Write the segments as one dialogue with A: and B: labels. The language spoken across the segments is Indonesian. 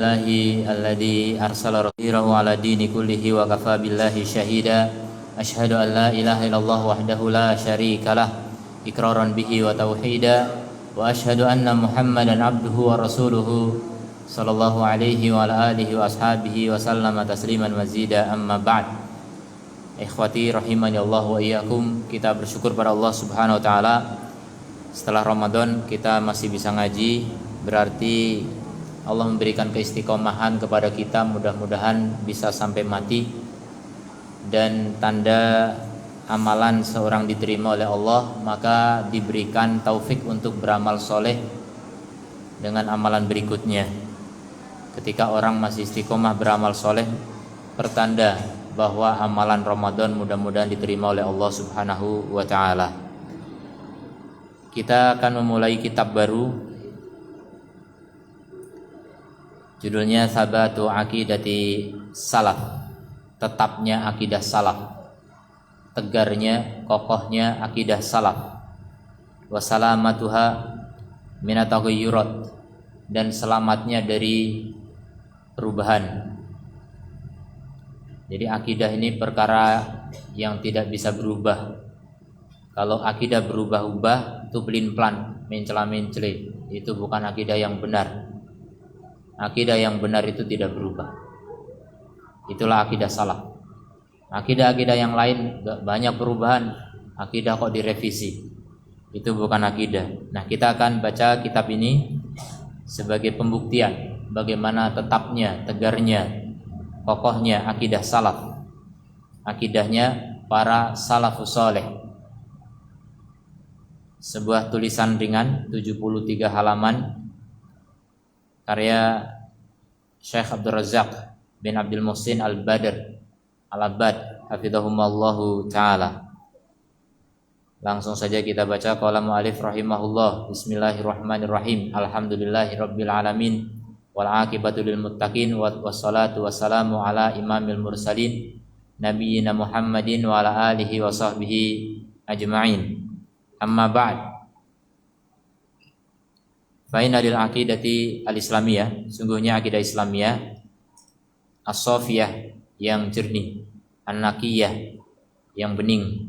A: Alladzi arsala rasulahu ala dini kullihi wa kafa billahi syahida. Asyhadu an la ilaha illallah wahdahu la syarikalah iqraran bihi wa tauhida. Wa asyhadu anna Muhammadan abduhu wa rasuluhu sallallahu alaihi wa ala alihi wa ashabihi wa sallama tasliman mazida. Amma ba'd. Ikhwati rahimani Allah wa iyyakum. Kita bersyukur pada Allah Subhanahu wa taala. Setelah Ramadan kita masih bisa ngaji, berarti Allah memberikan keistiqomahan kepada kita, mudah-mudahan bisa sampai mati. Dan tanda amalan seorang diterima oleh Allah, maka diberikan taufik untuk beramal soleh dengan amalan berikutnya. Ketika orang masih istiqomah beramal soleh, pertanda bahwa amalan Ramadan mudah-mudahan diterima oleh Allah Subhanahu wa ta'ala. Kita akan memulai kitab baru, judulnya Sabatu Aqidati Salaf, tetapnya akidah salaf, tegarnya, kokohnya akidah salaf, wasalamatuha minataghayyurat, dan selamatnya dari perubahan. Jadi akidah ini perkara yang tidak bisa berubah. Kalau akidah berubah-ubah, itu pelin-pelan, mencela-mencele, itu bukan akidah yang benar. Akidah yang benar itu tidak berubah. Itulah akidah salaf. Akidah-akidah yang lain banyak perubahan, akidah kok direvisi, itu bukan akidah. Nah, kita akan baca kitab ini sebagai pembuktian bagaimana tetapnya, tegarnya, kokohnya akidah salaf, akidahnya para salafus saleh. Sebuah tulisan ringan 73 halaman, karya Syekh Abdul Razak bin Abdul Muhsin Al-Badr Al-Abbad hafidhahumallahu ta'ala. Langsung saja kita baca. Qala mu'alif rahimahullah. Bismillahirrahmanirrahim. Alhamdulillahi rabbil alamin, wal aqibatu lil muttaqin, wassalatu wassalamu ala imamil mursalin nabiyyina Muhammadin wa ala alihi wa sahbihi ajma'in. Amma ba'd. Fa'inna lil aqidati al-islamiyah, sungguhnya akidah Islamiyah, as-safiyah, yang jernih, an-naqiyah, yang bening,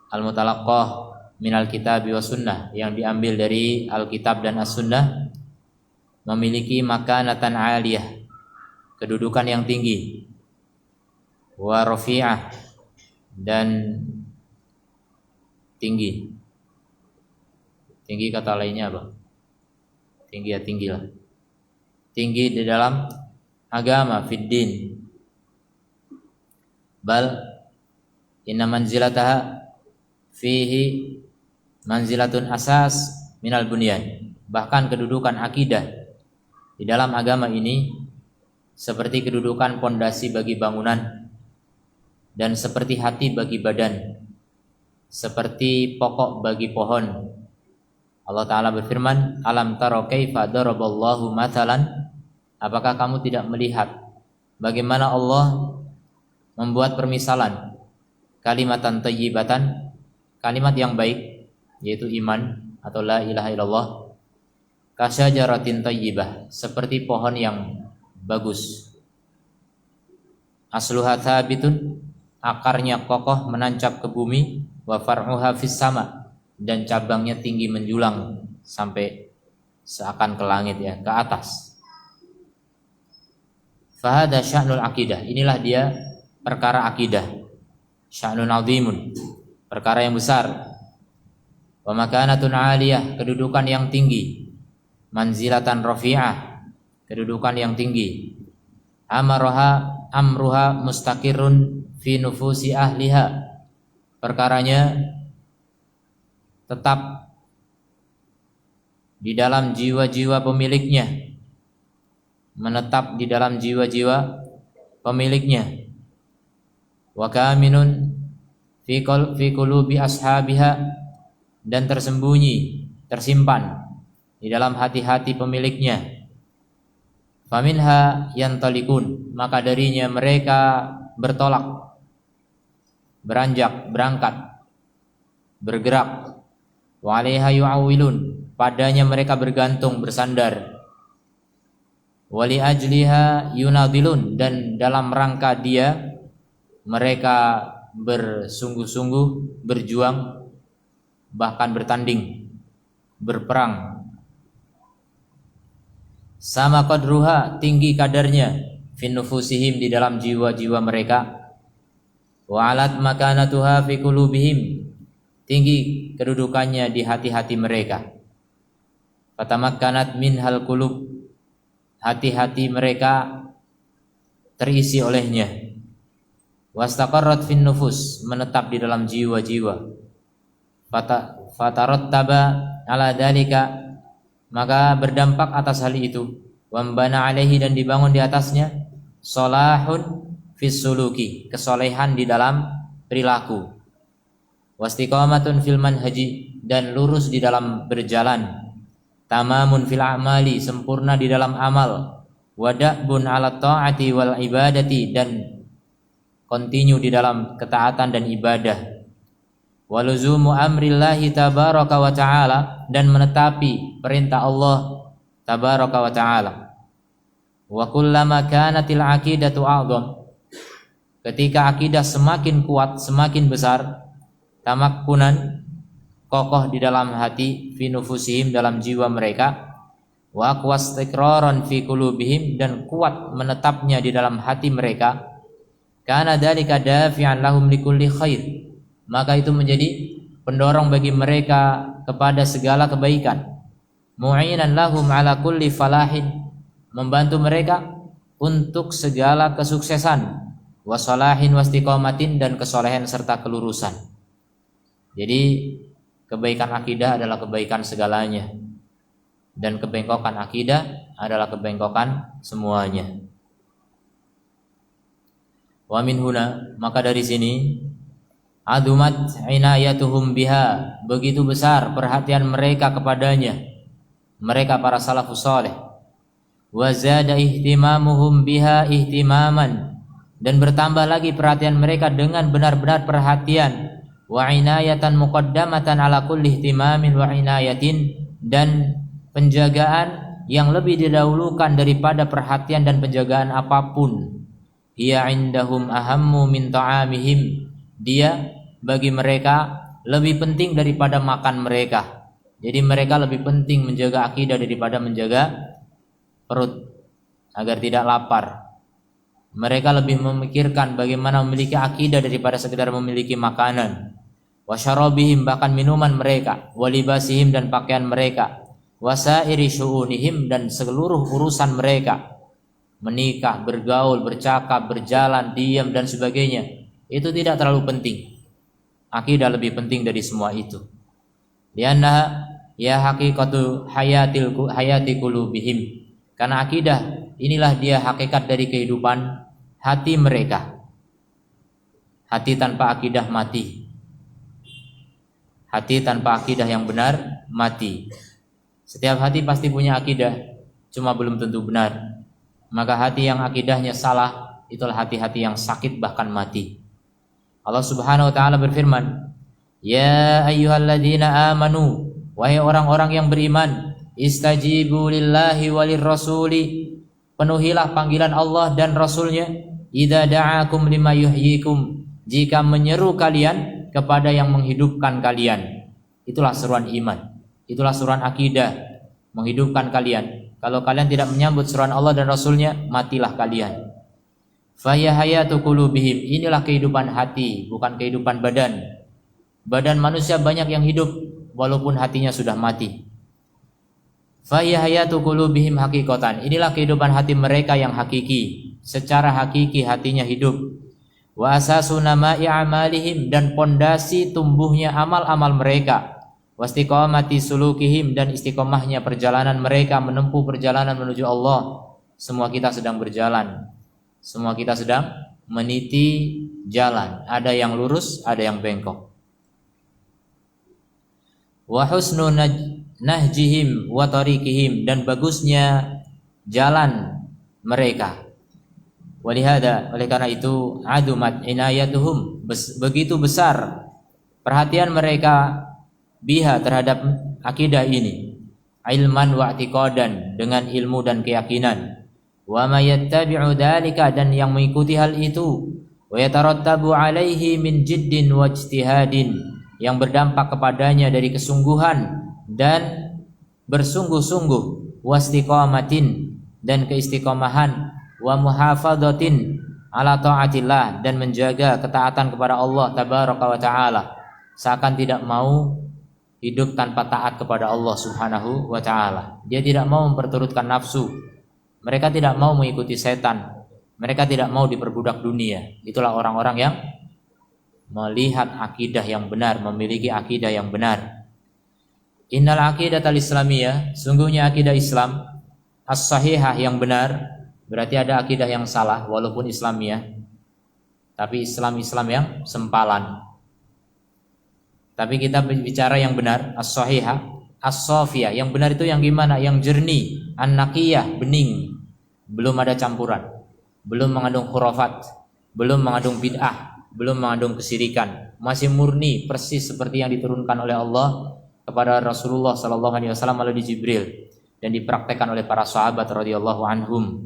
A: al-mutalaqqah minal kitab wa sunnah, yang diambil dari Alkitab dan as-sunnah, memiliki makanatan aliyah, kedudukan yang tinggi, wa rafi'ah, dan tinggi. Tinggi kata lainnya apa? Tinggi ya tinggilah. Tinggi di dalam agama, fiddin. Bal inna manzilataha fihi manzilatun asas minal bunyan. Bahkan kedudukan akidah di dalam agama ini seperti kedudukan pondasi bagi bangunan, dan seperti hati bagi badan, seperti pokok bagi pohon. Allah Ta'ala berfirman, alam taro kaifa daraballahu mathalan, apakah kamu tidak melihat bagaimana Allah membuat permisalan, kalimatan thayyibatan, kalimat yang baik, yaitu iman atau la ilaha illallah, kasyajaratin thayyibah, seperti pohon yang bagus, asluha thabitun, akarnya kokoh menancap ke bumi, wa far'uha fis sama, dan cabangnya tinggi menjulang sampai seakan ke langit, ya, ke atas. Fahada sya'nul akidah, inilah dia perkara akidah, sya'nun azimun, perkara yang besar, wa makanatun aliyah, kedudukan yang tinggi, manzilatan rafi'ah, kedudukan yang tinggi, amruha mustaqirrun fi nufusi ahliha, perkaranya tetap di dalam jiwa-jiwa pemiliknya, menetap di dalam jiwa-jiwa pemiliknya, wa kaminun fi qulubi ashabiha, dan tersembunyi, tersimpan di dalam hati-hati pemiliknya. Faminha yantalikun, maka darinya mereka bertolak, beranjak, berangkat, bergerak. Wa 'alaiha yu'awwilun, padanya mereka bergantung, bersandar. Wali ajliha yunadilun, dan dalam rangka dia mereka bersungguh-sungguh berjuang, bahkan bertanding, berperang. Sama qadruha, tinggi kadarnya, fin nufusihim, di dalam jiwa-jiwa mereka. Wa alat makanatuha fi qulubihim, tinggi kedudukannya di hati-hati mereka. Fatamakkanat minhal qulub, hati-hati mereka terisi olehnya. Wastaqarrat fin nufus, menetap di dalam jiwa-jiwa. Fatarattaba ala dalika, maka berdampak atas hal itu. Wambana alaihi, dan dibangun di atasnya. Solahun fis suluki, kesolehan di dalam perilaku. Wastiqamatun fil manhaji, dan lurus di dalam berjalan. Tamamun fil a'mali, sempurna di dalam amal. Wada'bun ala ta'ati wal ibadati, dan continue di dalam ketaatan dan ibadah. Waluzumu amrillahi tabaraka wa ta'ala, dan menetapi perintah Allah tabaraka wa ta'ala. Wa kullama kanatil aqidatu a'dham, ketika akidah semakin kuat, semakin besar, tamakkunan, kokoh di dalam hati, fi nufusihim, dalam jiwa mereka, wa aqwastiqraran fi qulubihim, dan kuat menetapnya di dalam hati mereka, kana dzalika dafi'an lahum likulli khair, maka itu menjadi pendorong bagi mereka kepada segala kebaikan. Mu'inan lahum ala kulli falahin, membantu mereka untuk segala kesuksesan. Wasalahin wastiqomatin, dan kesolehan serta kelurusan. Jadi kebaikan akidah adalah kebaikan segalanya, dan kebengkokan akidah adalah kebengkokan semuanya. Wa min huna, maka dari sini, adumat inayatuhum biha, begitu besar perhatian mereka kepadanya, mereka para salafus saleh. Wa zada ihtimamuhum biha ihtimaman, dan bertambah lagi perhatian mereka dengan benar-benar perhatian. Wa inayatan muqaddamatan ala kulli ihtimamin wa inayatin, dan penjagaan yang lebih didahulukan daripada perhatian dan penjagaan apapun. Hiya indahum ahammu min ta'amihim, dia bagi mereka lebih penting daripada makan mereka. Jadi mereka lebih penting menjaga akidah daripada menjaga perut agar tidak lapar. Mereka lebih memikirkan bagaimana memiliki akidah daripada sekedar memiliki makanan. Wa syarabihim, bahkan minuman mereka. Wa libasihim, dan pakaian mereka. Wa sairi syu'unihim, dan seluruh urusan mereka. Menikah, bergaul, bercakap, berjalan, diam, dan sebagainya. Itu tidak terlalu penting. Akidah lebih penting dari semua itu. Lianna ya haqiqatu hayati qulubihim, karena akidah inilah dia hakikat dari kehidupan hati mereka. Hati tanpa akidah mati. Hati tanpa akidah yang benar mati. Setiap hati pasti punya akidah, cuma belum tentu benar. Maka hati yang akidahnya salah, itulah hati-hati yang sakit bahkan mati. Allah Subhanahu wa taala berfirman, "Ya ayyuhalladzina amanu", wahai orang-orang yang beriman, "istajibu lillahi walir rasuli", penuhilah panggilan Allah dan Rasulnya, "idza da'akum lima yuhyikum", jika menyeru kalian kepada yang menghidupkan kalian. Itulah seruan iman, itulah seruan akidah, menghidupkan kalian. Kalau kalian tidak menyambut seruan Allah dan Rasulnya, matilah kalian. Faya hayatu qulubihim, inilah kehidupan hati, bukan kehidupan badan. Badan manusia banyak yang hidup walaupun hatinya sudah mati. Faya hayatu qulubihim haqiqatan, inilah kehidupan hati mereka yang hakiki, secara hakiki hatinya hidup. Wa asasu nama'i amalihim, dan pondasi tumbuhnya amal-amal mereka. Wastiqamati sulukihim, dan istiqomahnya perjalanan mereka menempuh perjalanan menuju Allah. Semua kita sedang berjalan, semua kita sedang meniti jalan, ada yang lurus, ada yang bengkok. Wa husnu nahjihim wa tariqihim, dan bagusnya jalan mereka. Walihada, oleh karena itu, adumat inayatuhum, begitu besar perhatian mereka biha, terhadap akidah ini, ilman wa i'tiqadan, dengan ilmu dan keyakinan. wa may yattabi'u dzalika, dan yang mengikuti hal itu, wa yatarattabu alaihi min jiddin wa ijtihadin, yang berdampak kepadanya dari kesungguhan dan bersungguh-sungguh, wa istiqamatin, dan keistiqomahan, wa muhafadhatin ala taatillah, dan menjaga ketaatan kepada Allah tabaraka wa taala, seakan tidak mau hidup tanpa taat kepada Allah subhanahu wa taala. Dia tidak mau memperturutkan nafsu, mereka tidak mau mengikuti setan, mereka tidak mau diperbudak dunia. Itulah orang-orang yang melihat akidah yang benar, memiliki akidah yang benar. Innal aqidatal islamiyah, sungguhnya akidah Islam, as-sahihah, yang benar. Berarti ada akidah yang salah walaupun Islamiyah, tapi Islam yang sempalan. Tapi kita bicara yang benar, as-sahihah, as-safiyah. Yang benar itu yang gimana? Yang jernih, an-naqiyah, bening, belum ada campuran, belum mengandung khurafat, belum mengandung bid'ah, belum mengandung kesyirikan, masih murni persis seperti yang diturunkan oleh Allah kepada Rasulullah sallallahu alaihi wasallam melalui Jibril dan dipraktekkan oleh para sahabat radhiyallahu anhum.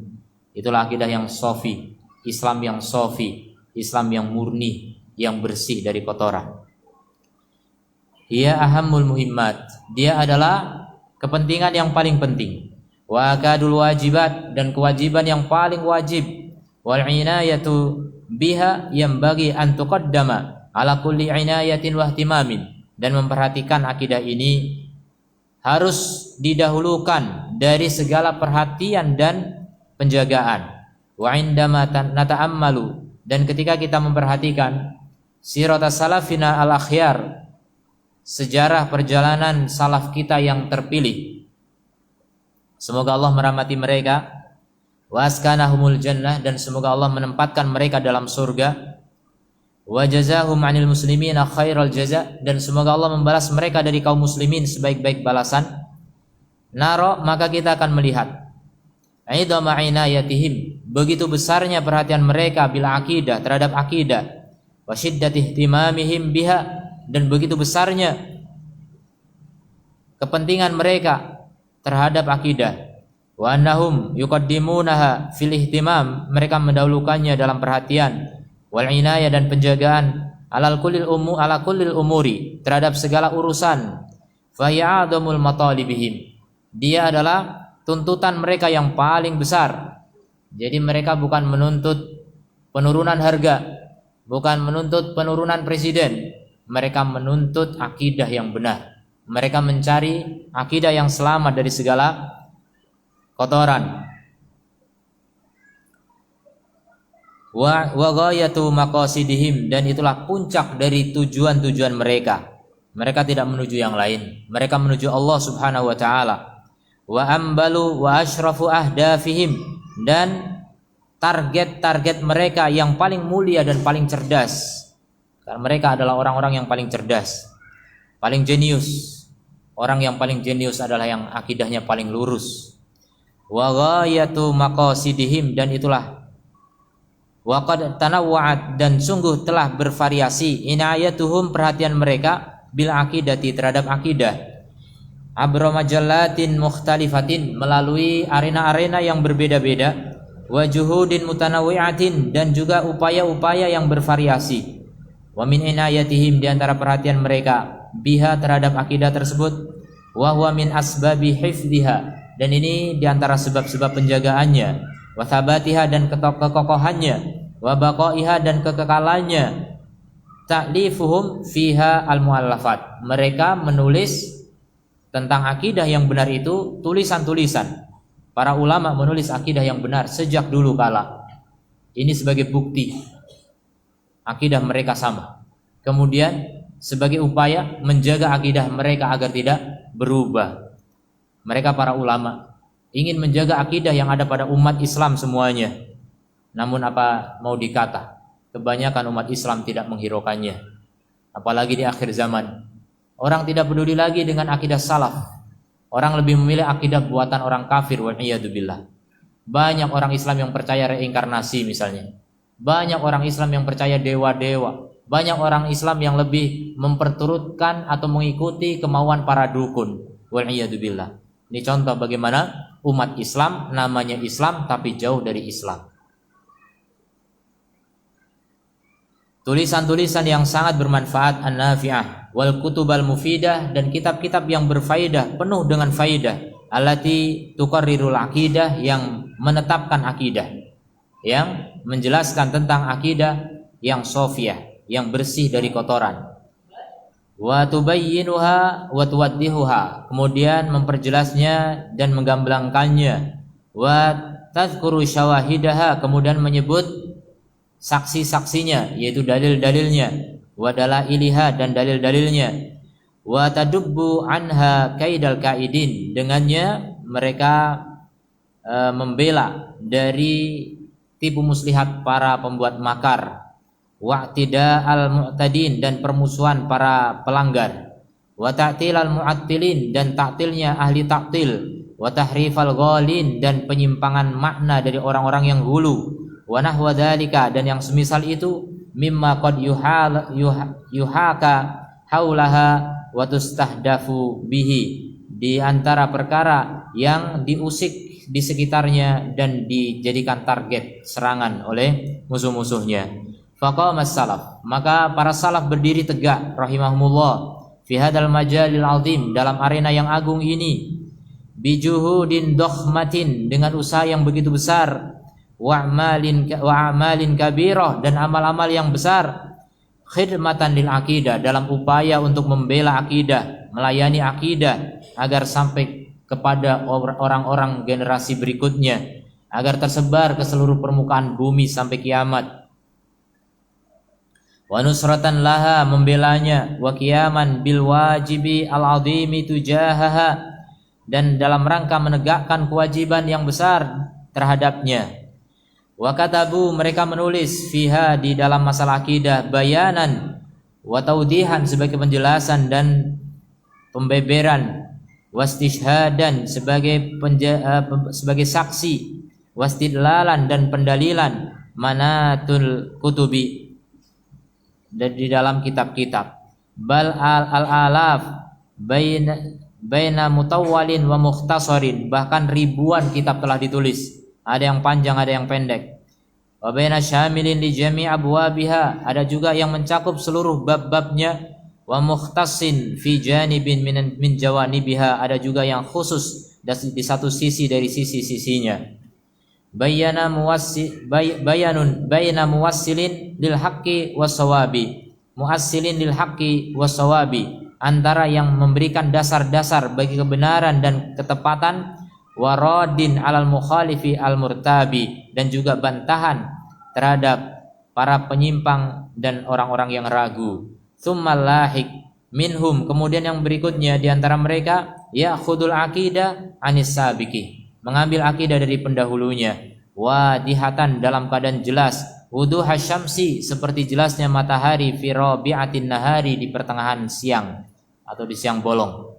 A: Itulah akidah yang sofi, Islam yang sofi, Islam yang murni, yang bersih dari kotoran. Ia ahammul muhimmat, dia adalah kepentingan yang paling penting. Wa akadul wajibat, dan kewajiban yang paling wajib. Wal inayatu biha yanbaghi an tuqaddama ala kulli inayatin wa ihtimamin, dan memperhatikan akidah ini harus didahulukan dari segala perhatian dan penjagaan. Wa indama nata'ammalu, dan ketika kita memperhatikan siratas salafina al-akhyar, sejarah perjalanan salaf kita yang terpilih, semoga Allah merahmati mereka, wa askanahumul jannah, dan semoga Allah menempatkan mereka dalam surga, wa jazahum 'anil muslimina khairal jaza, dan semoga Allah membalas mereka dari kaum muslimin sebaik-baik balasan. Naro, maka kita akan melihat aidama inayatihim, begitu besarnya perhatian mereka bil aqidah, terhadap akidah, wa shiddati ihtimamihim biha, dan begitu besarnya kepentingan mereka terhadap akidah. Wa annahum yuqaddimunaha fil ihtimam, mereka mendahulukannya dalam perhatian, wal inayah, dan penjagaan, ala kullil umuri, terhadap segala urusan. Fa ya'dhamul matalibihim, dia adalah tuntutan mereka yang paling besar. Jadi mereka bukan menuntut penurunan harga, bukan menuntut penurunan presiden, mereka menuntut akidah yang benar. Mereka mencari akidah yang selamat dari segala kotoran. Wa ghayatu maqasidihim, dan itulah puncak dari tujuan-tujuan mereka. Mereka tidak menuju yang lain, mereka menuju Allah subhanahu wa ta'ala. Wa ambalu wa ashrafu ahdafihim, dan target-target mereka yang paling mulia dan paling cerdas. Karena mereka adalah orang-orang yang paling cerdas, paling jenius. Orang yang paling jenius adalah yang akidahnya paling lurus. Wa ghayatu maqasidihim, dan itulah wa qad tanawwa'at, dan sungguh telah bervariasi, inayatuhum, perhatian mereka, bil aqidati, terhadap akidah, abra majallatin mukhtalifatin, melalui arena-arena yang berbeda-beda, wa juhudin mutanawwi'atin, dan juga upaya-upaya yang bervariasi. Wa min inayatihim, di antara perhatian mereka biha, terhadap akidah tersebut, wa huwa min asbabi hifdhiha, dan ini di antara sebab-sebab penjagaannya, wa thabatiha, dan kekokohannya, wa baqaiha, dan kekekalannya, ta'lifuhum fiha al-muallafat, mereka menulis tentang akidah yang benar itu tulisan-tulisan. Para ulama menulis akidah yang benar sejak dulu kala. Ini sebagai bukti akidah mereka sama. Kemudian sebagai upaya menjaga akidah mereka agar tidak berubah. Mereka para ulama ingin menjaga akidah yang ada pada umat Islam semuanya. Namun apa mau dikata, kebanyakan umat Islam tidak menghiraukannya. Apalagi di akhir zaman, orang tidak peduli lagi dengan akidah salaf. Orang lebih memilih akidah buatan orang kafir, wa'iyadzubillah. Banyak orang Islam yang percaya reinkarnasi misalnya. Banyak orang Islam yang percaya dewa-dewa. Banyak orang Islam yang lebih memperturutkan atau mengikuti kemauan para dukun, wa'iyadzubillah. Ini contoh bagaimana umat Islam, namanya Islam tapi jauh dari Islam. Tulisan-tulisan yang sangat bermanfaat, an-nafi'ah wal kutubal mufidah, dan kitab-kitab yang berfaedah, penuh dengan faedah, allati tuqarrirul aqidah, yang menetapkan akidah, yang menjelaskan tentang akidah yang sofiyah, yang bersih dari kotoran. Wa tubayyinuha wa tuwaddihuha, kemudian memperjelasnya dan menggamblangkannya. Wa tadhkuru syawahidaha, kemudian menyebut saksi-saksinya, yaitu dalil-dalilnya. Wa dalailiha, dan dalil-dalilnya. Wa tadubbu anha kaidal kaidin, dengannya mereka membela dari tipu muslihat para pembuat makar. Wa'tida al-mu'tadin, dan permusuhan para pelanggar. Wa ta'til al-mu'attilin, dan ta'tilnya ahli ta'til. Wa tahrifal ghalin, dan penyimpangan makna dari orang-orang yang hulu. Wa nahwa dzalika, dan yang semisal itu, mimma qad yuhaka haulaha wa tustahdafu bihi, di antara perkara yang diusik di sekitarnya dan dijadikan target serangan oleh musuh-musuhnya. Faqama salaf, maka para salaf berdiri tegak rahimahumullah fi hadzal majalil azim, dalam arena yang agung ini, bijuhudin dokhmatin, dengan usaha yang begitu besar, wa amalin kabirah, dan amal-amal yang besar, khidmatan lil aqidah, dalam upaya untuk membela akidah, melayani akidah agar sampai kepada orang-orang generasi berikutnya, agar tersebar ke seluruh permukaan bumi sampai kiamat. Wa nusratan laha, membelanya, wa qiyaman bil wajibi al azimi tujahaha, dan dalam rangka menegakkan kewajiban yang besar terhadapnya. Wa katabu, mereka menulis, fiha, di dalam masalah akidah, bayanan wa taudihan, sebagai penjelasan dan pembeberan, wastishhadan, sebagai saksi, wastidlalan, dan pendalilan, manatul kutubi, dan di dalam kitab-kitab, bal al-alaf baina mutawwalin wa mukhtasarin, bahkan ribuan kitab telah ditulis, ada yang panjang, ada yang pendek. Wa baina syamilin li jami' abwabiha, ada juga yang mencakup seluruh bab-babnya. Wa mukhtassin fi janibin min jawanibiha, ada juga yang khusus di satu sisi dari sisi-sisinya. Bayanun baina muwassilin lil haqqi wassawabi, muwassilin lil haqqi wassawabi, antara yang memberikan dasar-dasar bagi kebenaran dan ketepatan, waradin alal mukhalifi al murtabi, dan juga bantahan terhadap para penyimpang dan orang-orang yang ragu. Tsummal lahik minhum, kemudian yang berikutnya di antara mereka, ya'khudul aqidah anis sabiqi, mengambil akidah dari pendahulunya, wadihatan, dalam keadaan jelas, wuduha syamsi, seperti jelasnya matahari, fi rabi'atin nahari, di pertengahan siang atau di siang bolong,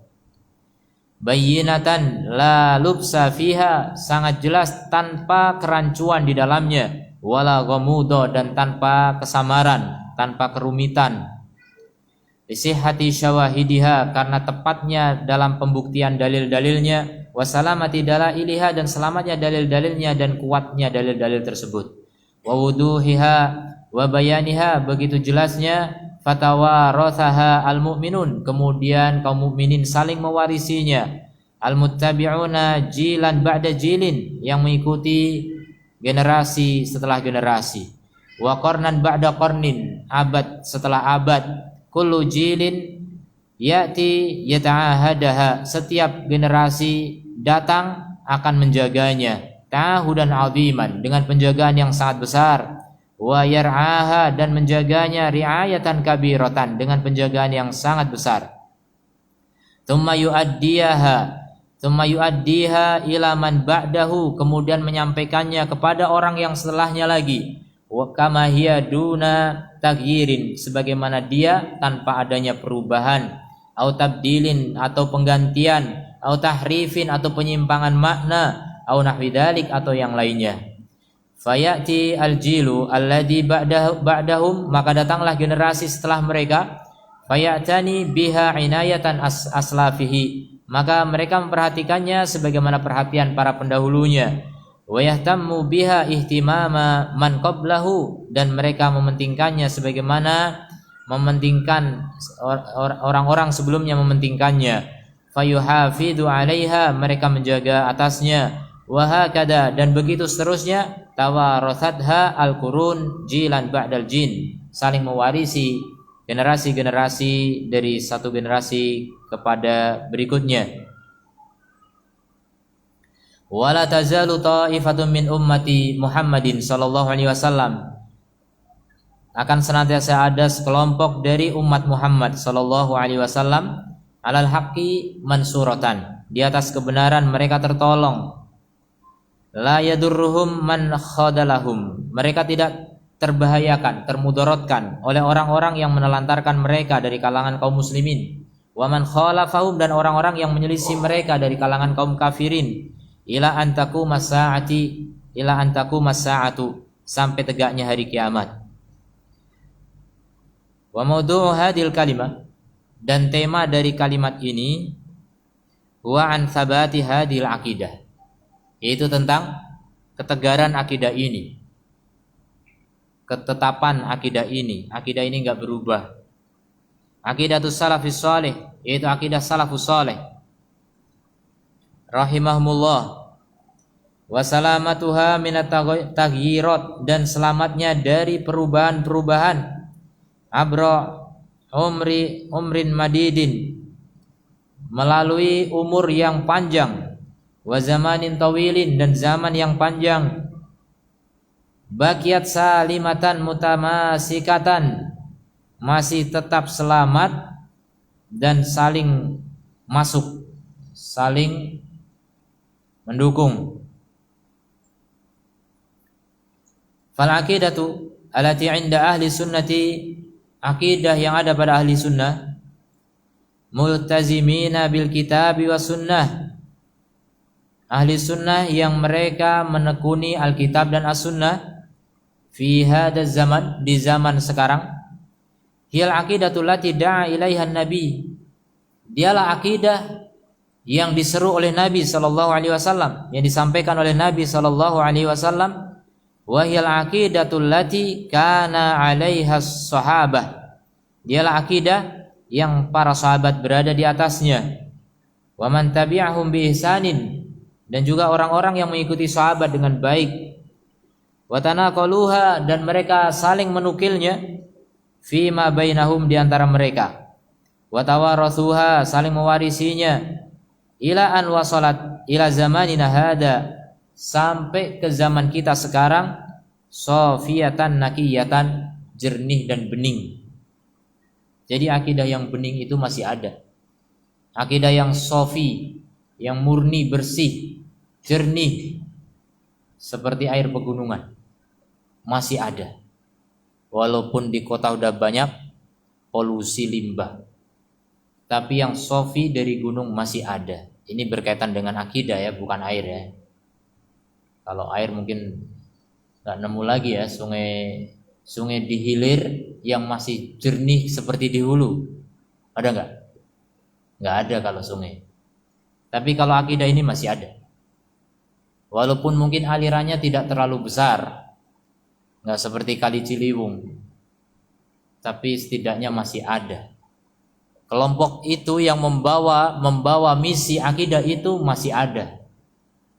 A: bayyinatan la lubsa fiha, sangat jelas tanpa kerancuan di dalamnya, wala ghamudo, dan tanpa kesamaran, tanpa kerumitan, lisihhati syawahidiha, karena tepatnya dalam pembuktian dalil-dalilnya, wasalamati dalailiha, dan selamatnya dalil-dalilnya dan kuatnya dalil-dalil tersebut, wa wuduhiha wa bayaniha, begitu jelasnya, fatawarathaha al-mu'minun, kemudian kaum mukminin saling mewarisinya, al-muttabi'una jilan ba'da jilin, yang mengikuti generasi setelah generasi, wa qarnan ba'da qarnin, abad setelah abad, kullu jilin ya'ti yata'ahadaha, setiap generasi datang akan menjaganya, ta'ahudan 'aziman, dengan penjagaan yang sangat besar, wa yar'aha, dan menjaganya, ri'ayatan kabiratan, dengan penjagaan yang sangat besar, thumma yu'addiha ila man ba'dahu, kemudian menyampaikannya kepada orang yang setelahnya lagi, wa kama hiya duna taghyirin, sebagaimana dia tanpa adanya perubahan, au tabdilin, atau penggantian, au tahrifin, atau penyimpangan makna, au nahwi dzalik, atau yang lainnya. Fayati al-jilu alladhi ba'dahum, maka datanglah generasi setelah mereka, fayatani biha inayatan aslafihi, maka mereka memperhatikannya sebagaimana perhatian para pendahulunya. Wa yahtammu biha ihtimama man qablahu, dan mereka mementingkannya sebagaimana mementingkan orang-orang sebelumnya mementingkannya. Fayuhafidu 'alaiha, mereka menjaga atasnya. Wa hakada, dan begitu seterusnya. Tawarathatha al-qurun jilan ba'dal jin, saling mewarisi generasi-generasi dari satu generasi kepada berikutnya. Wala tazalu ta'ifatun min ummati Muhammadin sallallahu alaihi wasallam, akan senantiasa ada sekelompok dari umat Muhammad sallallahu alaihi wasallam alal haqqi mansuratan, di atas kebenaran mereka tertolong. La yadurruhum man khadalahum, mereka tidak terbahayakan, termudaratkan oleh orang-orang yang menelantarkan mereka dari kalangan kaum muslimin. Wa man khalafahum, dan orang-orang yang menyelisih mereka dari kalangan kaum kafirin. Ila antaku masa'atu, sampai tegaknya hari kiamat. Wa maudu'u hadil kalimah, dan tema dari kalimat ini huwa an thabati hadil aqidah, yaitu tentang ketegaran akidah ini, ketetapan akidah ini. Akidah ini enggak berubah. Aqidatus salafis salih, yaitu akidah salafus salih rahimahumullah. Wa salamatuha minat taghyirat, dan selamatnya dari perubahan-perubahan. Abra umrin madidin, melalui umur yang panjang. Wa zamanin tawilin, dan zaman yang panjang. Baqiyat salimatan mutamasikatan, masih tetap selamat dan saling masuk, saling mendukung. Fal aqidatu allati 'inda ahli sunnati, akidah yang ada pada ahli sunnah, multazimina bil kitabi was sunnah, ahli sunnah yang mereka menekuni Alkitab dan as-sunnah. Fi hadzal zaman, di zaman sekarang. Hiyal aqidatul lati da'a ilaiha nabi, dialah akidah yang diseru oleh Nabi sallallahu alaihi wasallam, yang disampaikan oleh Nabi sallallahu alaihi wasallam. Wa hiyal aqidatul lati kana 'alaiha sahabah, dialah akidah yang para sahabat berada di atasnya. Wa man tabi'ahum bi ihsanin, dan juga orang-orang yang mengikuti sahabat dengan baik. Wa tanaqaluha, dan mereka saling menukilnya. Fima bainahum, di antara mereka. Wa tawarathuha, saling mewarisinya. Ila an wasalat ila zamanina hada, sampai ke zaman kita sekarang. Sofiyatan nakiyatan, jernih dan bening. Jadi akidah yang bening itu masih ada. Akidah yang sofi, yang murni, bersih, jernih, seperti air pegunungan, masih ada. Walaupun di kota udah banyak polusi limbah, tapi yang sofi dari gunung masih ada. Ini berkaitan dengan akidah ya, bukan air ya. Kalau air mungkin nggak nemu lagi ya, sungai di hilir yang masih jernih seperti di hulu. Ada nggak? Nggak ada kalau sungai. Tapi kalau akidah ini masih ada. Walaupun mungkin alirannya tidak terlalu besar, nggak seperti Kali Ciliwung, tapi setidaknya masih ada. Kelompok itu yang membawa misi akidah itu masih ada.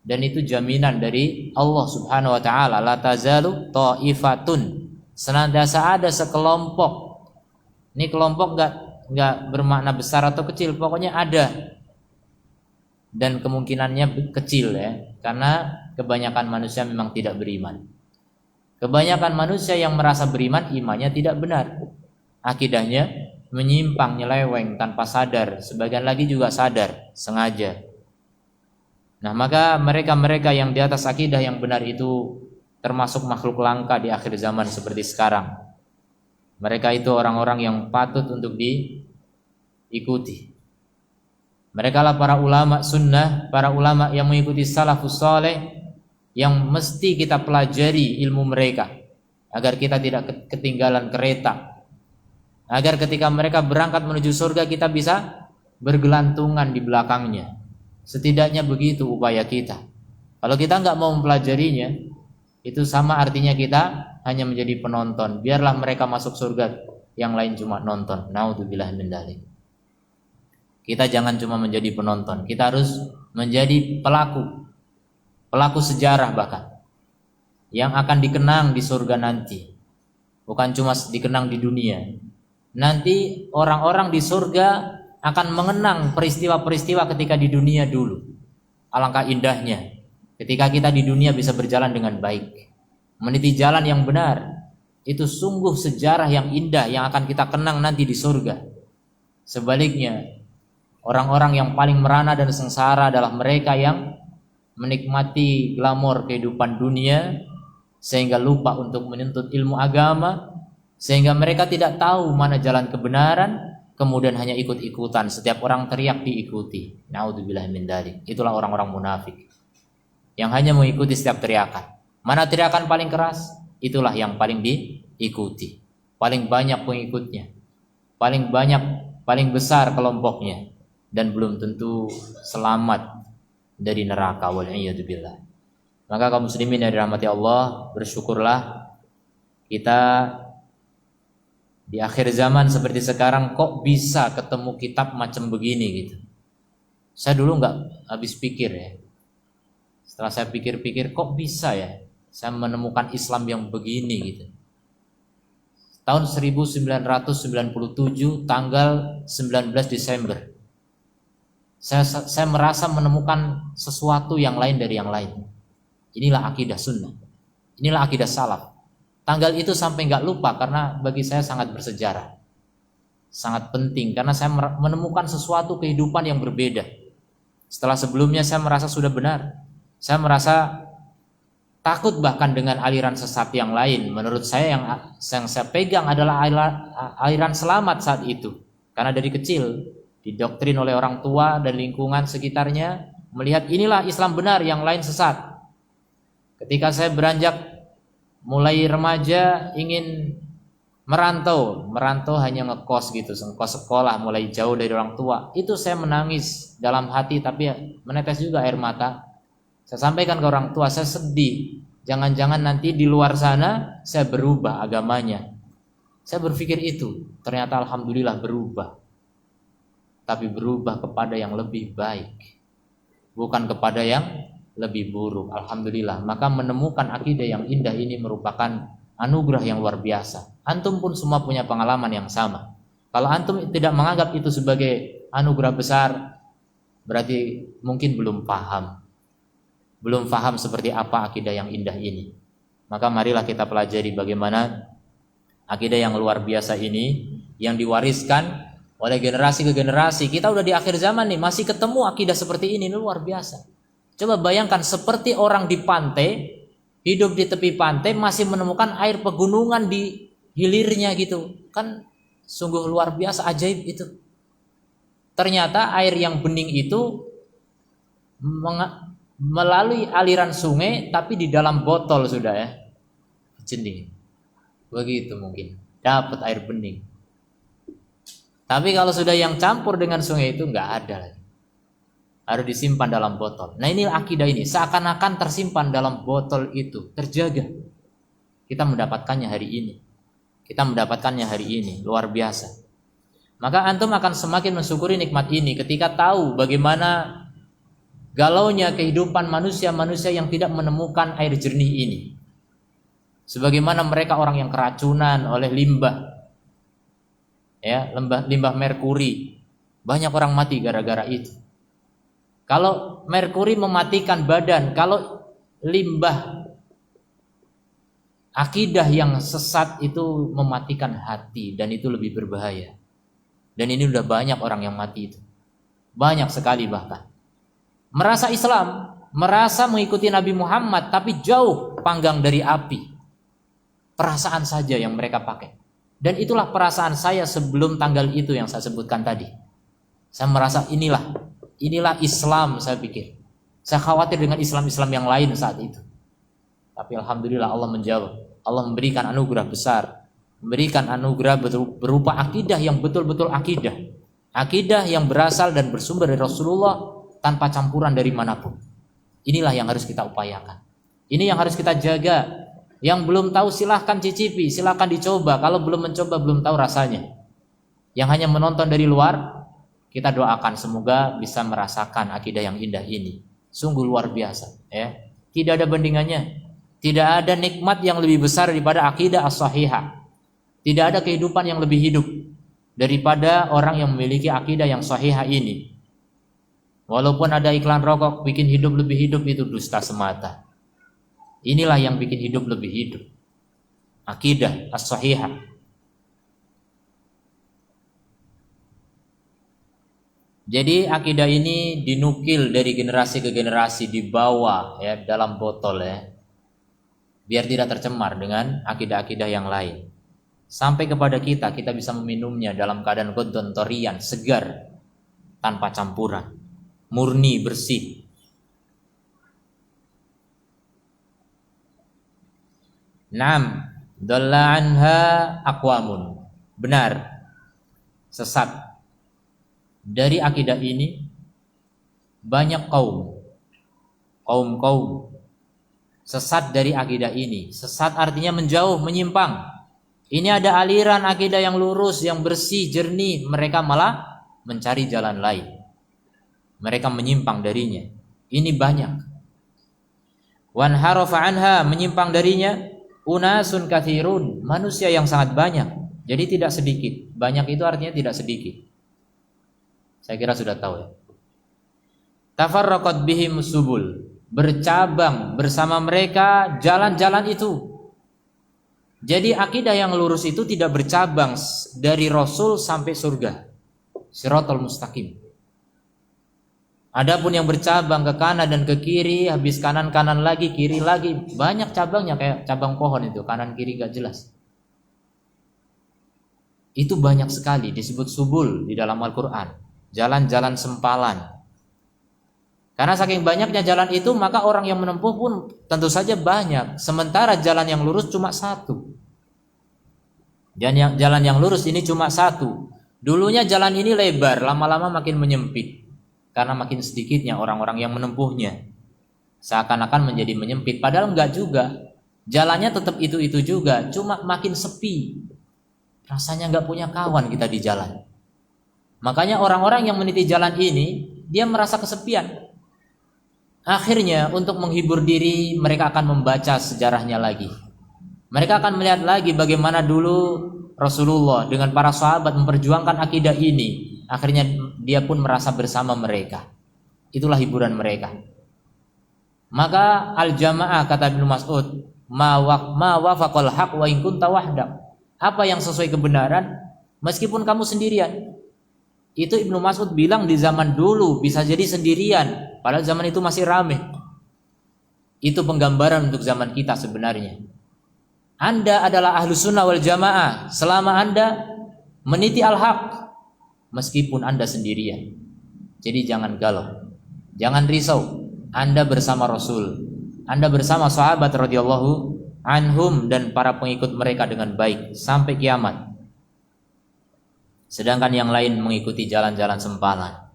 A: Dan itu jaminan dari Allah Subhanahu wa taala, la tazalu ta'ifatun, senantiasa ada sekelompok. Ini kelompok enggak bermakna besar atau kecil, pokoknya ada. Dan kemungkinannya kecil ya, karena kebanyakan manusia memang tidak beriman. Kebanyakan manusia yang merasa beriman, imannya tidak benar. Akidahnya menyimpang, nyeleweng tanpa sadar, sebagian lagi juga sadar, sengaja. Nah, maka mereka-mereka yang di atas akidah yang benar itu termasuk makhluk langka di akhir zaman seperti sekarang. Mereka itu orang-orang yang patut untuk diikuti. Mereka lah para ulama sunnah, para ulama yang mengikuti salafus saleh, yang mesti kita pelajari ilmu mereka agar kita tidak ketinggalan kereta. Agar ketika mereka berangkat menuju surga kita bisa bergelantungan di belakangnya. Setidaknya begitu upaya kita. Kalau kita nggak mau mempelajarinya, itu sama artinya kita hanya menjadi penonton. Biarlah mereka masuk surga, yang lain cuma nonton. Naudzubillah min dzalik. Kita jangan cuma menjadi penonton, kita harus menjadi pelaku sejarah bahkan, yang akan dikenang di surga nanti. Bukan cuma dikenang di dunia. Nanti orang-orang di surga akan mengenang peristiwa-peristiwa ketika di dunia dulu. Alangkah indahnya ketika kita di dunia bisa berjalan dengan baik, meniti jalan yang benar. Itu sungguh sejarah yang indah yang akan kita kenang nanti di surga. Sebaliknya, orang-orang yang paling merana dan sengsara adalah mereka yang menikmati glamor kehidupan dunia sehingga lupa untuk menuntut ilmu agama, sehingga mereka tidak tahu mana jalan kebenaran, kemudian hanya ikut-ikutan. Setiap orang teriak diikuti. Naudzubillah min dzalik. Itulah orang-orang munafik yang hanya mengikuti setiap teriakan. Mana teriakan paling keras, itulah yang paling diikuti. Paling banyak pengikutnya, paling besar kelompoknya, dan belum tentu selamat dari neraka. Wal'iyadzubillah. Maka kaum muslimin yang dirahmati Allah, bersyukurlah kita di akhir zaman seperti sekarang kok bisa ketemu kitab macam begini gitu. Saya dulu nggak habis pikir ya. Setelah saya pikir-pikir, kok bisa ya saya menemukan Islam yang begini gitu. Tahun 1997 tanggal 19 Desember saya merasa menemukan sesuatu yang lain dari yang lain. Inilah akidah sunnah, inilah akidah salaf. Tanggal itu sampai nggak lupa karena bagi saya sangat bersejarah, sangat penting karena saya menemukan sesuatu kehidupan yang berbeda. Setelah sebelumnya saya merasa sudah benar, saya merasa takut bahkan dengan aliran sesat yang lain. Menurut saya yang saya pegang adalah aliran selamat saat itu, karena dari kecil didoktrin oleh orang tua dan lingkungan sekitarnya melihat inilah Islam benar, yang lain sesat. Ketika saya beranjak mulai remaja ingin merantau hanya ngekos gitu, ngekos sekolah, mulai jauh dari orang tua. Itu saya menangis dalam hati, tapi menetes juga air mata. Saya sampaikan ke orang tua, saya sedih. Jangan-jangan nanti di luar sana saya berubah agamanya. Saya berpikir itu, ternyata alhamdulillah berubah. Tapi berubah kepada yang lebih baik, bukan kepada yang lebih buruk. Alhamdulillah. Maka menemukan akidah yang indah ini merupakan anugerah yang luar biasa. Antum pun semua punya pengalaman yang sama. Kalau antum tidak menganggap itu sebagai anugerah besar, berarti mungkin belum paham seperti apa akidah yang indah ini. Maka marilah kita pelajari bagaimana akidah yang luar biasa ini yang diwariskan oleh generasi ke generasi. Kita udah di akhir zaman nih, masih ketemu akidah seperti ini, luar biasa. Coba bayangkan seperti orang di pantai, hidup di tepi pantai, masih menemukan air pegunungan di hilirnya gitu. Kan sungguh luar biasa, ajaib itu. Ternyata air yang bening itu melalui aliran sungai, tapi di dalam botol sudah ya. Jening. Begitu mungkin. Dapat air bening. Tapi kalau sudah yang campur dengan sungai itu nggak ada lagi. Harus disimpan dalam botol. Nah ini akidah ini seakan-akan tersimpan dalam botol itu, terjaga. Kita mendapatkannya hari ini, luar biasa. Maka antum akan semakin mensyukuri nikmat ini ketika tahu bagaimana galaunya kehidupan manusia-manusia yang tidak menemukan air jernih ini. Sebagaimana mereka orang yang keracunan oleh limbah, ya, limbah merkuri. Banyak orang mati gara-gara itu. Kalau merkuri mematikan badan, kalau limbah akidah yang sesat itu mematikan hati, dan itu lebih berbahaya. Dan ini udah banyak orang yang mati itu. Banyak sekali bahkan. Merasa Islam, merasa mengikuti Nabi Muhammad, tapi jauh panggang dari api. Perasaan saja yang mereka pakai. Dan itulah perasaan saya sebelum tanggal itu yang saya sebutkan tadi. Saya merasa inilah Islam, saya pikir. Saya khawatir dengan Islam-Islam yang lain saat itu. Tapi alhamdulillah Allah menjawab. Allah memberikan anugerah besar. Memberikan anugerah berupa akidah yang betul-betul akidah. Akidah yang berasal dan bersumber dari Rasulullah tanpa campuran dari manapun. Inilah yang harus kita upayakan. Ini yang harus kita jaga. Yang belum tahu silahkan cicipi, silahkan dicoba. Kalau belum mencoba belum tahu rasanya. Yang hanya menonton dari luar, kita doakan semoga bisa merasakan akidah yang indah ini. Sungguh luar biasa, ya. Tidak ada bandingannya. Tidak ada nikmat yang lebih besar daripada akidah as-sahihah. Tidak ada kehidupan yang lebih hidup daripada orang yang memiliki akidah yang sahihah ini. Walaupun ada iklan rokok bikin hidup lebih hidup, itu dusta semata. Inilah yang bikin hidup lebih hidup. Akidah as-sahihah. Jadi akidah ini dinukil dari generasi ke generasi, dibawa ya dalam botol ya, biar tidak tercemar dengan akidah-akidah yang lain. Sampai kepada kita bisa meminumnya dalam keadaan ghaddan thariyan, segar, tanpa campuran, murni, bersih. Naam, dhalla anha aqwamun. Benar, sesat dari akidah ini banyak kaum sesat dari akidah ini. Sesat artinya menjauh, menyimpang. Ini ada aliran akidah yang lurus, yang bersih, jernih, mereka malah mencari jalan lain. Mereka menyimpang darinya. Ini banyak. Wan harafa anha, menyimpang darinya unasun katsirun, manusia yang sangat banyak. Jadi tidak sedikit. Banyak itu artinya tidak sedikit. Saya kira sudah tahu ya. Tafarraqat bihim subul, bercabang bersama mereka jalan-jalan itu. Jadi akidah yang lurus itu tidak bercabang dari Rasul sampai surga. Shiratal mustaqim. Adapun yang bercabang ke kanan dan ke kiri, habis kanan lagi, kiri lagi, banyak cabangnya kayak cabang pohon itu, kanan kiri gak jelas. Itu banyak sekali disebut subul di dalam Al-Qur'an. Jalan-jalan sempalan. Karena saking banyaknya jalan itu, maka orang yang menempuh pun tentu saja banyak. Sementara jalan yang lurus cuma satu. Dan jalan yang lurus ini cuma satu. Dulunya jalan ini lebar, lama-lama makin menyempit. Karena makin sedikitnya orang-orang yang menempuhnya. Seakan-akan menjadi menyempit. Padahal enggak juga. Jalannya tetap itu-itu juga. Cuma makin sepi. Rasanya enggak punya kawan kita di jalan. Makanya orang-orang yang meniti jalan ini, dia merasa kesepian. Akhirnya untuk menghibur diri, mereka akan membaca sejarahnya lagi. Mereka akan melihat lagi bagaimana dulu Rasulullah dengan para sahabat memperjuangkan akidah ini. Akhirnya dia pun merasa bersama mereka. Itulah hiburan mereka. Maka al-jamaah, kata Ibnu Mas'ud, ma wafaqal haq wa in kunta wahdak. Apa yang sesuai kebenaran meskipun kamu sendirian. Itu Ibnu Mas'ud bilang di zaman dulu, bisa jadi sendirian, padahal zaman itu masih ramai. Itu penggambaran untuk zaman kita sebenarnya. Anda adalah ahlu sunnah wal jamaah selama Anda meniti al-haq, meskipun Anda sendirian. Jadi jangan galau, jangan risau. Anda bersama Rasul, Anda bersama sahabat radhiyallahu anhum dan para pengikut mereka dengan baik sampai kiamat. Sedangkan yang lain mengikuti jalan-jalan sempalan.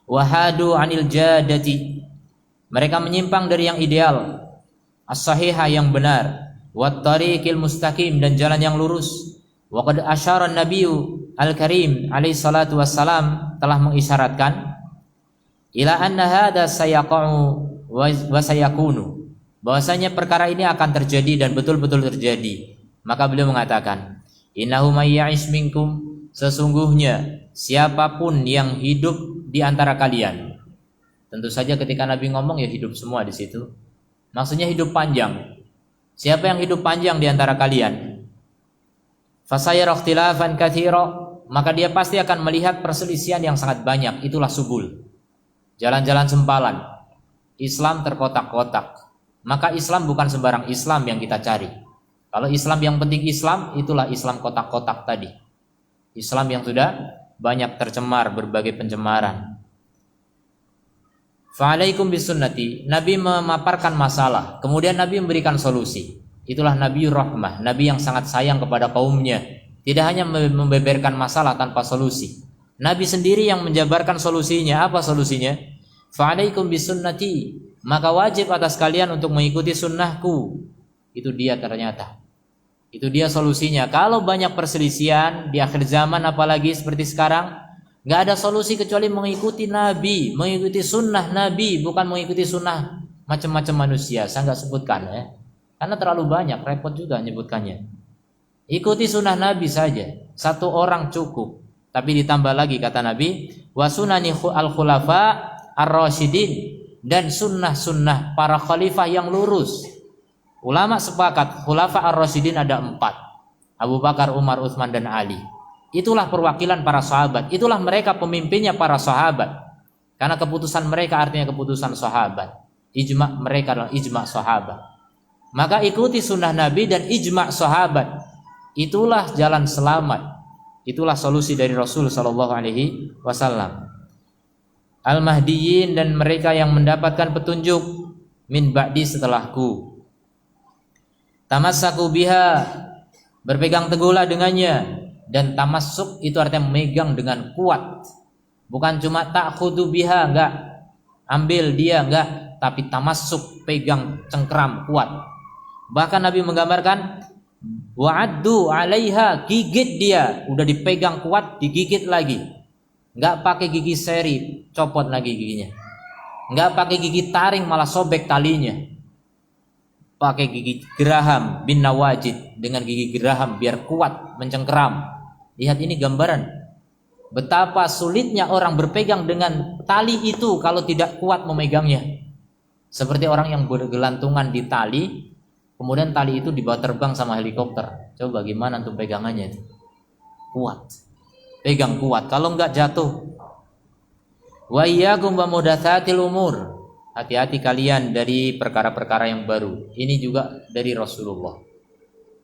A: Wahadu anil jadati, mereka menyimpang dari yang ideal, as-sahihah yang benar, wat tariqil mustaqim, dan jalan yang lurus. Wa qad asyara an-nabiyyu al-karim alaihi salatu wassalam, telah mengisyaratkan ila anna hadza sayaqa'u wa sayakunu, bahwasanya perkara ini akan terjadi dan betul-betul terjadi. Maka beliau mengatakan, innahu may ya'ish minkum, sesungguhnya siapapun yang hidup di antara kalian. Tentu saja ketika Nabi ngomong ya hidup semua di situ. Maksudnya hidup panjang. Siapa yang hidup panjang di antara kalian? Fasayara ikhtilafan katsira, maka dia pasti akan melihat perselisihan yang sangat banyak. Itulah subul. Jalan-jalan sempalan. Islam terkotak-kotak. Maka Islam bukan sembarang Islam yang kita cari. Kalau Islam yang penting Islam, itulah Islam kotak-kotak tadi. Islam yang sudah banyak tercemar berbagai pencemaran. Fa'alaikum bisunnati, Nabi memaparkan masalah, kemudian Nabi memberikan solusi. Itulah Nabi Rahmah, Nabi yang sangat sayang kepada kaumnya. Tidak hanya membeberkan masalah tanpa solusi. Nabi sendiri yang menjabarkan solusinya. Apa solusinya? Fa'alaikum bisunnati, maka wajib atas kalian untuk mengikuti sunnahku. Itu dia ternyata. Itu dia solusinya. Kalau banyak perselisihan di akhir zaman, apalagi seperti sekarang, nggak ada solusi kecuali mengikuti Nabi, mengikuti sunnah Nabi, bukan mengikuti sunnah macam-macam manusia. Saya nggak sebutkan ya, karena terlalu banyak, repot juga menyebutkannya. Ikuti sunnah Nabi saja, satu orang cukup. Tapi ditambah lagi kata Nabi, wa sunani al-khulafa ar-rasyidin, dan sunnah-sunnah para khalifah yang lurus. Ulama sepakat khulafa ar-rasyidin ada 4, Abu Bakar, Umar, Utsman, dan Ali. Itulah perwakilan para sahabat, itulah mereka pemimpinnya para sahabat. Karena keputusan mereka artinya keputusan sahabat. Ijma' mereka adalah ijma' sahabat. Maka ikuti sunnah Nabi dan ijma' sahabat. Itulah jalan selamat. Itulah solusi dari Rasul sallallahu alaihi wasallam. Al-Mahdiyin, dan mereka yang mendapatkan petunjuk min ba'di setelahku. Tamassaku biha, berpegang teguhlah dengannya. Dan tamassuk itu artinya memegang dengan kuat. Bukan cuma ta'khudhu biha, enggak. Ambil dia, enggak. Tapi tamassuk, pegang cengkram kuat. Bahkan Nabi menggambarkan wa'addu 'alaiha, gigit dia, udah dipegang kuat, digigit lagi. Enggak pakai gigi seri, copot lagi giginya. Enggak pakai gigi taring, malah sobek talinya. Pakai gigi geraham bin nawajid, dengan gigi geraham biar kuat mencengkeram. Lihat ini gambaran betapa sulitnya orang berpegang dengan tali itu kalau tidak kuat memegangnya. Seperti orang yang bergelantungan di tali, kemudian tali itu dibawa terbang sama helikopter. Coba bagaimana untuk pegangannya itu? Kuat. Pegang kuat, kalau enggak jatuh. Wa iyyakum wa muhdatsatil umur. Hati-hati kalian dari perkara-perkara yang baru. Ini juga dari Rasulullah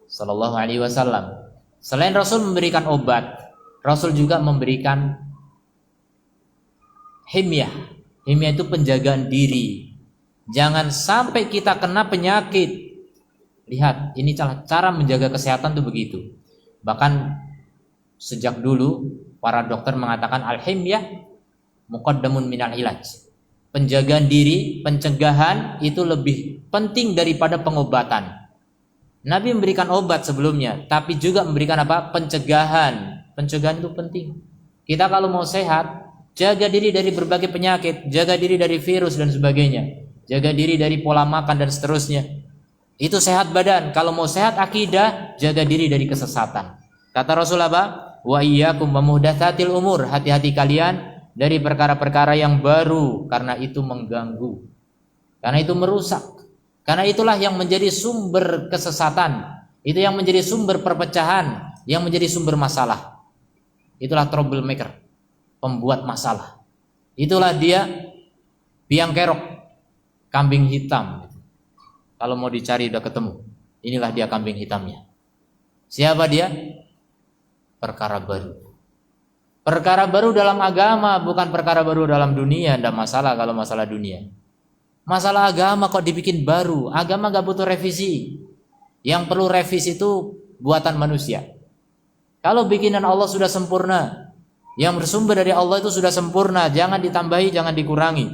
A: sallallahu alaihi wasallam. Selain Rasul memberikan obat, Rasul juga memberikan himyah. Himyah itu penjagaan diri. Jangan sampai kita kena penyakit. Lihat, ini cara menjaga kesehatan tuh begitu. Bahkan sejak dulu para dokter mengatakan al-himyah muqaddamun minal ilaj. Penjagaan diri, pencegahan itu lebih penting daripada pengobatan. Nabi memberikan obat sebelumnya, tapi juga memberikan apa? Pencegahan. Pencegahan itu penting. Kita kalau mau sehat, jaga diri dari berbagai penyakit, jaga diri dari virus dan sebagainya, jaga diri dari pola makan dan seterusnya. Itu sehat badan. Kalau mau sehat akidah, jaga diri dari kesesatan. Kata Rasul apa? Wa iyyakum wa muhdatsatil umur. Hati-hati kalian dari perkara-perkara yang baru, karena itu mengganggu, karena itu merusak, karena itulah yang menjadi sumber kesesatan, itu yang menjadi sumber perpecahan, yang menjadi sumber masalah. Itulah troublemaker, pembuat masalah. Itulah dia biang kerok, kambing hitam. Kalau mau dicari udah ketemu. Inilah dia kambing hitamnya. Siapa dia? Perkara baru. Perkara baru dalam agama, bukan perkara baru dalam dunia. Tidak masalah kalau masalah dunia. Masalah agama kok dibikin baru. Agama gak butuh revisi. Yang perlu revisi itu buatan manusia. Kalau bikinan Allah sudah sempurna, yang bersumber dari Allah itu sudah sempurna, jangan ditambahi, jangan dikurangi.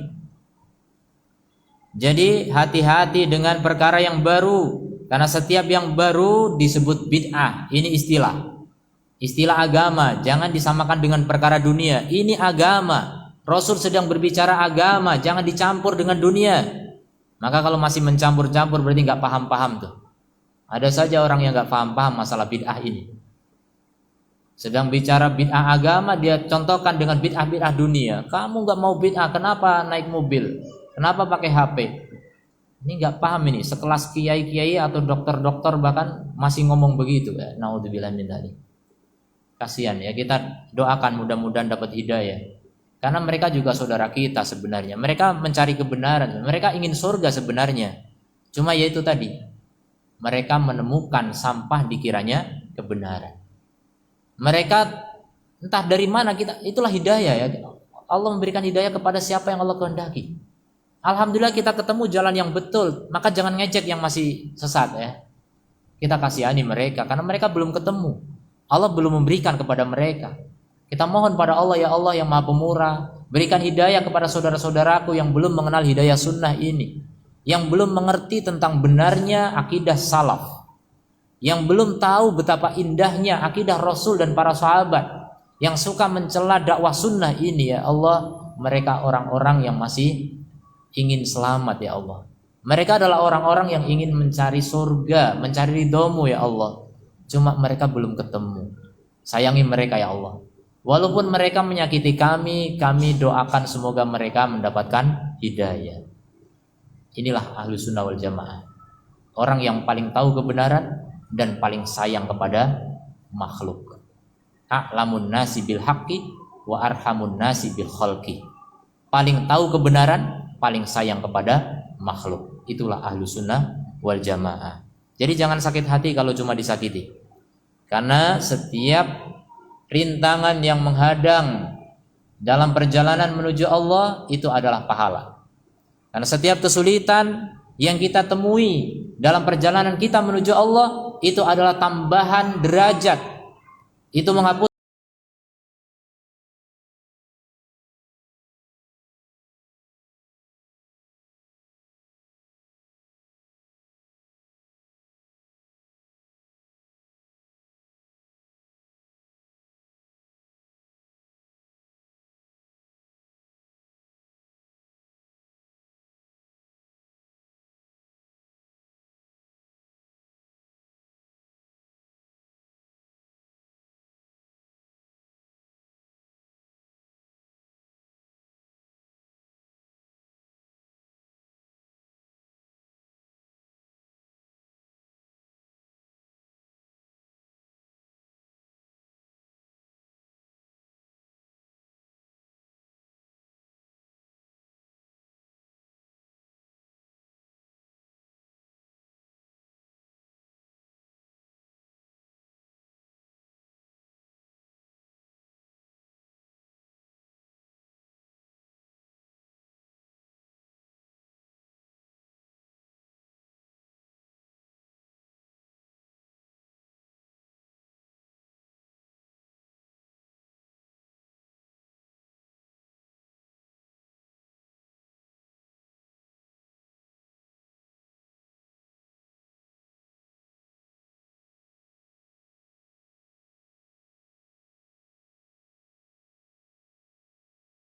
A: Jadi hati-hati dengan perkara yang baru, karena setiap yang baru disebut bid'ah. Ini istilah agama, jangan disamakan dengan perkara dunia. Ini agama. Rasul sedang berbicara agama, jangan dicampur dengan dunia. Maka kalau masih mencampur-campur berarti nggak paham-paham tuh. Ada saja orang yang nggak paham-paham masalah bid'ah ini. Sedang bicara bid'ah agama, dia contohkan dengan bid'ah dunia. Kamu nggak mau bid'ah, kenapa naik mobil? Kenapa pakai HP? Ini nggak paham ini. Sekelas kiai-kiai atau dokter-dokter bahkan masih ngomong begitu. Naudzubillah min dzalik. Kasihan ya, kita doakan mudah-mudahan dapat hidayah. Karena mereka juga saudara kita sebenarnya. Mereka mencari kebenaran, mereka ingin surga sebenarnya. Cuma yaitu tadi, mereka menemukan sampah dikiranya kebenaran. Mereka entah dari mana kita, itulah hidayah ya. Allah memberikan hidayah kepada siapa yang Allah kehendaki. Alhamdulillah kita ketemu jalan yang betul, maka jangan ngejek yang masih sesat ya. Kita kasihani mereka karena mereka belum ketemu. Allah belum memberikan kepada mereka. Kita mohon pada Allah, ya Allah yang Maha Pemurah, berikan hidayah kepada saudara-saudaraku yang belum mengenal hidayah sunnah ini, yang belum mengerti tentang benarnya akidah salaf, yang belum tahu betapa indahnya akidah Rasul dan para sahabat, yang suka mencela dakwah sunnah ini. Ya Allah, mereka orang-orang yang masih ingin selamat, ya Allah. Mereka adalah orang-orang yang ingin mencari surga, mencari ridhomu, ya Allah. Cuma mereka belum ketemu. Sayangi mereka, ya Allah. Walaupun mereka menyakiti kami doakan semoga mereka mendapatkan hidayah. Inilah Ahlus Sunnah wal Jamaah. Orang yang paling tahu kebenaran dan paling sayang kepada makhluk. A'lamun nasi bil haqqi wa arhamun nasi bil khalqi. Paling tahu kebenaran, paling sayang kepada makhluk. Itulah Ahlus Sunnah wal Jamaah. Jadi jangan sakit hati kalau cuma disakiti. Karena setiap rintangan yang menghadang dalam perjalanan menuju Allah itu adalah pahala. Karena setiap kesulitan yang kita temui dalam perjalanan kita menuju Allah itu adalah tambahan derajat. Itu menghapus